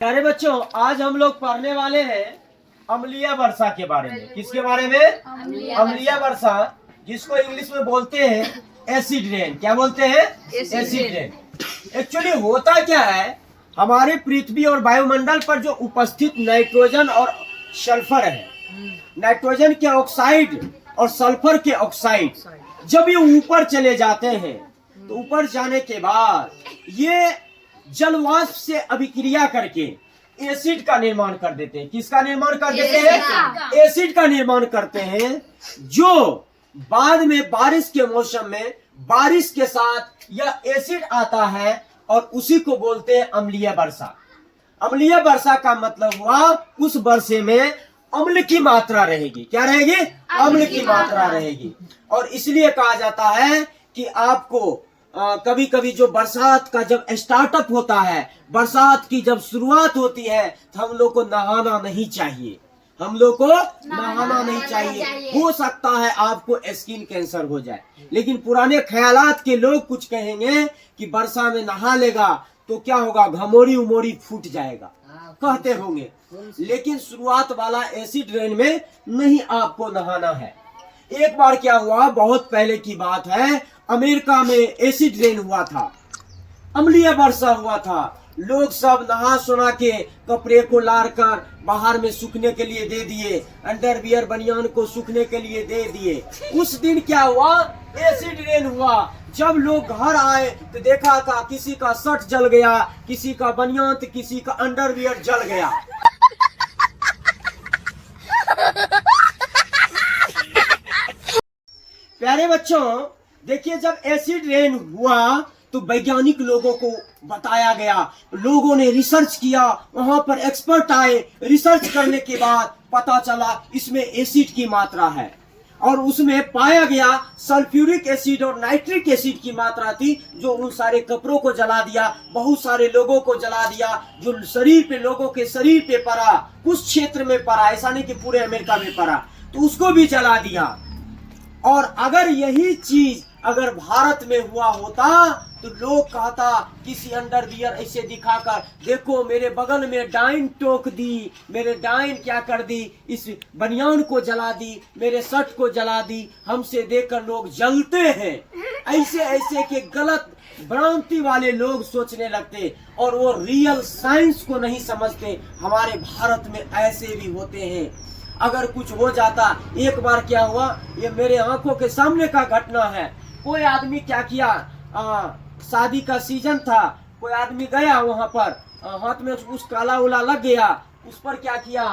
प्यारे बच्चों, आज हम लोग पढ़ने वाले हैं अम्लीय वर्षा के बारे में। किसके बारे में? अम्लीय वर्षा, जिसको इंग्लिश में बोलते हैं एसिड रेन। क्या बोलते हैं? Acid rain. एक्चुअली होता क्या है, हमारे पृथ्वी और वायुमंडल पर जो उपस्थित नाइट्रोजन और सल्फर है, नाइट्रोजन के ऑक्साइड और सल्फर के ऑक्साइड जब ये ऊपर चले जाते हैं तो ऊपर जाने के बाद ये जलवाष्प से अभिक्रिया करके एसिड का निर्माण कर देते हैं। किसका निर्माण कर देते हैं? एसिड का निर्माण करते हैं, जो बाद में बारिश के मौसम में बारिश के साथ यह एसिड आता है और उसी को बोलते हैं अम्लीय वर्षा। अम्लीय वर्षा का मतलब हुआ उस वर्षे में अम्ल की मात्रा रहेगी। क्या रहेगी? अम्ल की मात्रा रहेगी। और इसलिए कहा जाता है कि आपको कभी कभी जो बरसात का जब स्टार्टअप होता है, बरसात की जब शुरुआत होती है, तो हम लोग को नहाना नहीं चाहिए। हम लोग को नहाना नहीं चाहिए। हो सकता है आपको स्किन कैंसर हो जाए, लेकिन पुराने ख्यालात के लोग कुछ कहेंगे कि वर्षा में नहा लेगा तो क्या होगा, घमोरी उमोरी फूट जाएगा, कहते होंगे। लेकिन शुरुआत वाला एसिड रेन में नहीं आपको नहाना है। एक बार क्या हुआ, बहुत पहले की बात है, अमेरिका में एसिड रेन हुआ था, अम्लीय वर्षा हुआ था। लोग सब नहा सुना के कपड़े को लार कर बाहर में सूखने के लिए दे दिए, अंडरवियर बनियान को सूखने के लिए दे दिए। उस दिन क्या हुआ, एसिड रेन हुआ। जब लोग घर आए तो देखा था किसी का शर्ट जल गया, किसी का बनियान, तो किसी का अंडरवियर जल गया। प्यारे बच्चों, देखिए, जब एसिड रेन हुआ तो वैज्ञानिक लोगों को बताया गया, लोगों ने रिसर्च किया, वहां पर एक्सपर्ट आए, रिसर्च करने के बाद पता चला इसमें एसिड की मात्रा है। और उसमें पाया गया सल्फ्यूरिक एसिड और नाइट्रिक एसिड की मात्रा थी, जो उन सारे कपड़ों को जला दिया, बहुत सारे लोगों को जला दिया। जो शरीर पे, लोगों के शरीर पे पड़ा, कुछ क्षेत्र में पड़ा, ऐसा नहीं कि पूरे अमेरिका में पड़ा, तो उसको भी जला दिया। और अगर यही चीज अगर भारत में हुआ होता तो लोग कहता, किसी अंडरवियर ऐसे दिखाकर, देखो मेरे बगल में डाइन टोक दी, मेरे डाइन क्या कर दी, इस बनियान को जला दी, मेरे शर्ट को जला दी। हमसे देखकर लोग जलते हैं, ऐसे ऐसे के गलत भ्रांति वाले लोग सोचने लगते, और वो रियल साइंस को नहीं समझते। हमारे भारत में ऐसे भी होते हैं। अगर कुछ हो जाता, एक बार क्या हुआ, ये मेरे आंखों के सामने का घटना है। कोई आदमी क्या किया, शादी का सीजन था, कोई आदमी गया वहां पर, हाथ में उस काला उला लग गया, उस पर क्या किया,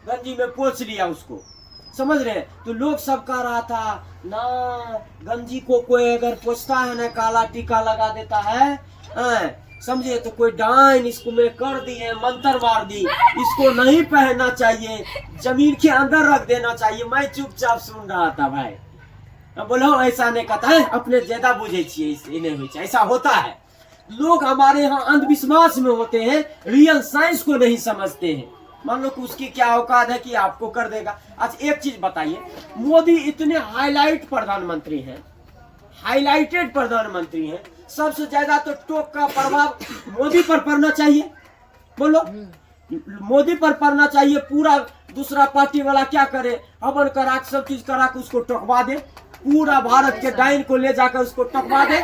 गंजी में पोंछ लिया उसको, समझ रहे। तो लोग सब कह रहा था ना, गंजी को कोई अगर पोंछता है ना, काला टीका लगा देता है, समझे, तो कोई डाइन इसको में कर दी है, मंत्र मार दी, इसको नहीं पहनना चाहिए, जमीन के अंदर रख देना चाहिए। मैं चुपचाप सुन रहा था भाई, बोलो ऐसा नहीं कहता है, अपने ज्यादा बुझे छिए, ऐसा होता है। लोग हमारे यहाँ अंधविश्वास में होते हैं, रियल साइंस को नहीं समझते हैं। मान लो कि उसकी क्या औकात है कि आपको कर देगा। अच्छा एक चीज बताइए, मोदी इतने हाईलाइट प्रधानमंत्री हैं, हाईलाइटेड प्रधानमंत्री हैं, सबसे ज्यादा तो टोक का प्रभाव मोदी पर पड़ना चाहिए। बोलो, मोदी पर पड़ना चाहिए। पूरा दूसरा पार्टी वाला क्या करे, हवन करा, सब चीज करा के उसको टोकवा दे, पूरा भारत के डाइन को ले जाकर उसको टोकवा दे।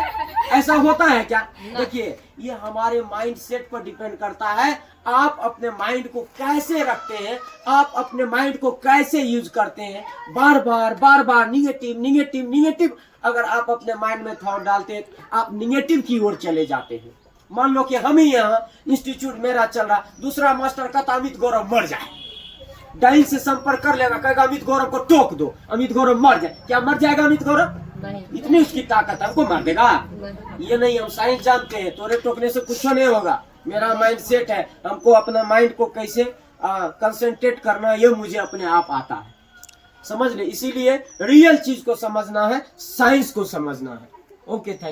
ऐसा होता है क्या? देखिए, ये हमारे माइंड सेट पर डिपेंड करता है, आप अपने माइंड को कैसे रखते हैं, आप अपने माइंड को कैसे यूज करते हैं। बार बार निगेटिव निगेटिव निगेटिव अगर आप अपने माइंड में थॉट डालते हैं, आप निगेटिव की ओर चले जाते हैं। मान लो कि हम ही यहाँ इंस्टीट्यूट मेरा चल रहा, दूसरा मास्टर का अमित गौरव मर जाए, डाइन से संपर्क कर लेगा, कहेगा अमित गौरव को टोक दो, अमित गौरव मर जाए। क्या मर जाएगा अमित गौरव? इतनी उसकी ताकत है, हमको मार देगा? ये नहीं, हम साइंस जानते हैं, तोरे टोकने से कुछ नहीं होगा। मेरा माइंड सेट है, हमको अपना माइंड को कैसे कंसंट्रेट करना, ये मुझे अपने आप आता है, समझ ले। इसीलिए रियल चीज को समझना है, साइंस को समझना है। Okay, thank you.